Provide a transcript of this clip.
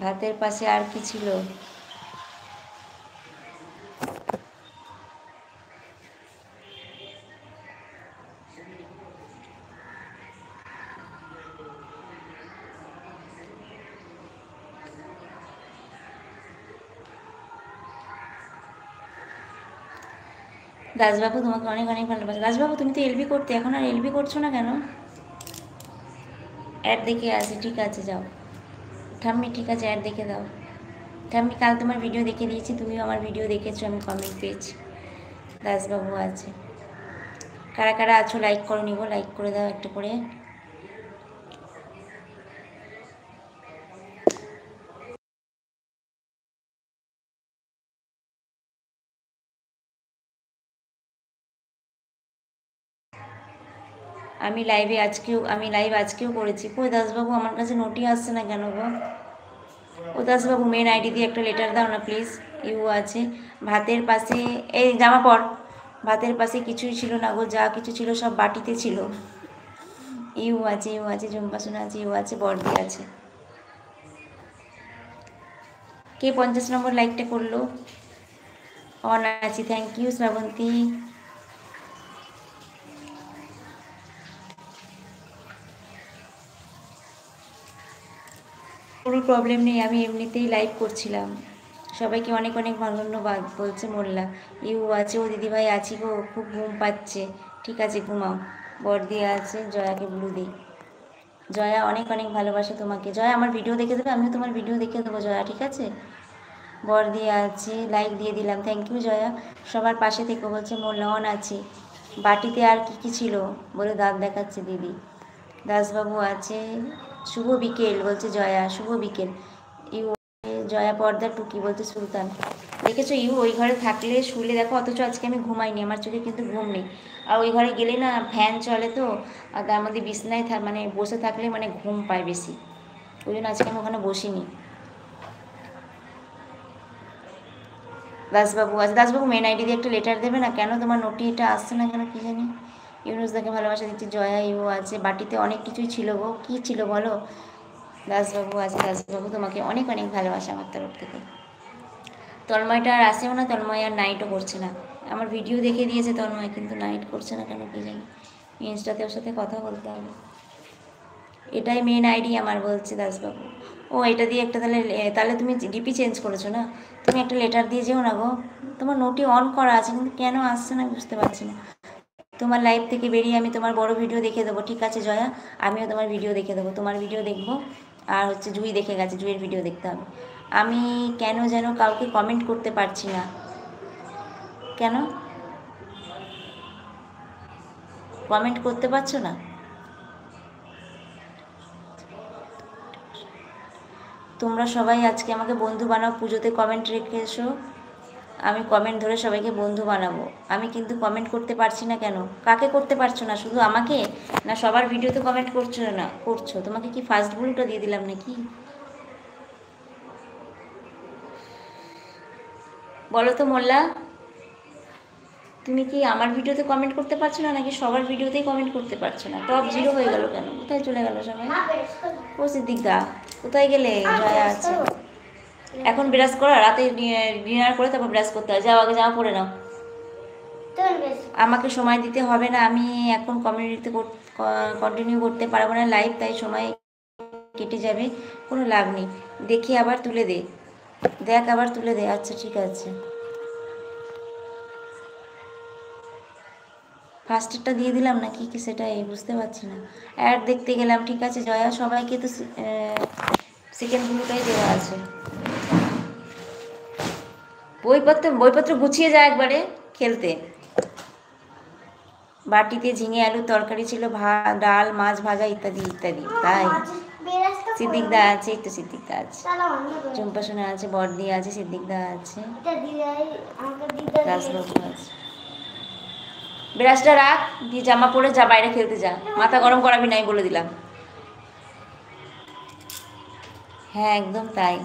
ভাতের পাশে আর কি ছিল? দাসবাবু তোমাকে অনেক অনেক ভালোবাসে। দাসবাবু তুমি তো এলবি করতে, এখন আর এলবি করছো না কেন? অ্যাড দেখে আছে, ঠিক আছে যাও। ঠাম্মি ঠিক আছে, অ্যাড দেখে দাও। ঠাম্মি কাল তোমার ভিডিও দেখে দিয়েছি, তুমিও আমার ভিডিও দেখেছো, আমি কমেন্ট পেয়েছি। দাসবাবু আছে। কারা কারা আছো লাইক করো, নিব লাইক করে দাও একটা করে। আমি লাইভ আজকেও করেছি। কই দাসবাবু আমার কাছে নোটি আসছে না কেন গো? ও দাসবাবু মেন আইডি দিয়ে একটা লেটার দাও না প্লিজ। ইউ আছে ভাতের পাশে, এই জামা পর। ভাতের পাশে কিছুই ছিল না গো, যা কিছু ছিল সব বাটিতে ছিল। ইউ আছে জম্পাসনা আছে, ইউ আছে, বর্দি আছে। কে 50 নম্বর লাইকটা করলো? অন আছি, থ্যাংক ইউ শ্রাবন্তী। কোনো প্রবলেম নেই, আমি এমনিতেই লাইভ করছিলাম। সবাইকে অনেক অনেক ধন্যবাদ বলছে মোল্লা। ইউ আছে, ও দিদিভাই আছি গো, খুব ঘুম পাচ্ছে। ঠিক আছে ঘুমাও। বর্দি আছে, জয়াকে ব্লু দিই। জয়া অনেক অনেক ভালোবাসা তোমাকে। জয়া আমার ভিডিও দেখে দেবে, আমিও তোমার ভিডিও দেখে দেবো জয়া, ঠিক আছে? বর্দি আছে, লাইক দিয়ে দিলাম, থ্যাংক ইউ জয়া। সবার পাশে থেকে বলছে মোল্লা। অন আছে। বাটিতে আর কি কি ছিল বলে দাঁত দেখাচ্ছে দিদি। দাসবাবু আছে, শুভ বিকেল বলছে জয়া, শুভ বিকেল। ইউ জয়া পর্দা টুকি বলছে সুলতান। দেখেছো ইউ ওই ঘরে থাকলে শুলে দেখো, অথচ আজকে আমি ঘুমাইনি, আমার চোখে কিন্তু ঘুম নেই। আর ওই ঘরে গেলে না ফ্যান চলে তো, আর তার মধ্যে বিছনায় মানে বসে থাকলে মানে ঘুম পায় বেশি, ওই জন্য আজকে আমি ওখানে বসিনি। দাসবাবু আছে। দাসবাবু মেন আইডি দিয়ে একটা লেটার দেবে না? কেন তোমার নোটি এটা আসছে না কেন কি জানি। ইউনুসদাকে ভালোবাসা দিচ্ছি। জয়া ইউ আছে, বাটিতে অনেক কিছুই ছিল গো, কী ছিল বলো? দাসবাবু আছে। দাসবাবু তোমাকে অনেক অনেক ভালোবাসা আমার তরফ থেকে। তন্ময়টা আর আসেও না, তন্ময় আর নাইটও করছে না। আমার ভিডিও দেখে দিয়েছে তন্ময়, কিন্তু নাইট করছে না কেন কি জানি। ইনস্টাতে ওর সাথে কথা বলতে হবে। এটাই মেন আইডি আমার বলছে দাসবাবু। ও এটা দিয়ে একটা তাহলে, তাহলে তুমি ডিপি চেঞ্জ করেছো না? তুমি একটা লেটার দিয়ে যেও না গো। তোমার নোটি অন করা আছে কিন্তু কেন আসছে না বুঝতে পারছি না। তোমার লাইভ থেকে বেরিয়ে আমি তোমার বড় ভিডিও দেখে দেবো, ঠিক আছে জয়া? আমিও তোমার ভিডিও দেখে দেবো, তোমার ভিডিও দেখবো। আর হচ্ছে জুই দেখে গেছে, জুইয়ের ভিডিও দেখতে হবে। আমি কেন যেন কাউকে কমেন্ট করতে পারছি না, কেন কমেন্ট করতে পারছো না? তোমরা সবাই আজকে আমাকে বন্ধু বানাও, পুজোতে কমেন্ট রেখে এসো, আমি কমেন্ট ধরে সবাইকে বন্ধু বানাবো। আমি কিন্তু কমেন্ট করতে পারছি না কেন? কাকে করতে পারছো না? শুধু আমাকে? না সবার ভিডিওতে কমেন্ট করছো না? করছো। তোমাকে কি ফার্স্ট ভুলটা দিয়ে দিলাম নাকি? বলো তো মোল্লা, তুমি কি আমার ভিডিওতে কমেন্ট করতে পারছো না নাকি সবার ভিডিওতেই কমেন্ট করতে পারছো না? টপ 0 হয়ে গেল কেন? কোথায় চলে গেল সবাই? ও সিদ্দিকদা কোথায় গেলে? জয়া আছে। এখন ব্রাশ করা, রাতে ডিনার করে তারপর ব্রাশ করতে হয়। যাও আগে জামা পরে নাও। আমাকে সময় দিতে হবে না, আমি এখন কন্টিনিউ করতে পারবো না লাইভ, তাই সময় কেটে যাবে, কোনো লাভ নেই। দেখি আবার তুলে দে, দেখ আবার তুলে দে। আচ্ছা ঠিক আছে, ফার্স্টেরটা দিয়ে দিলাম নাকি কি সেটাই বুঝতে পারছি না। অ্যাড দেখতে গেলাম, ঠিক আছে জয়া, সবাইকে তো সেকেন্ডগুলোটাই দেওয়া আছে। বইপত্র গুছিয়ে যায় একবারে খেলতে। বাটিতে ঝিঙে আলুর তরকারি ছিল, ভাত ডাল মাছ ভাজা ইত্যাদি ইত্যাদি। তাই সিদ্দিকদা আছে, একটু সিদ্দিকদা আছে, চম্পাসোনা আছে, বর্দি আছে, সিদ্দিকদা আছে, দাসবাবু আছে। ব্রাশটা রাখ, দিয়ে জামা পরে যা, বাইরে খেলতে যা, মাথা গরম করাবি নাই বলে দিলাম। হ্যাঁ একদম তাই।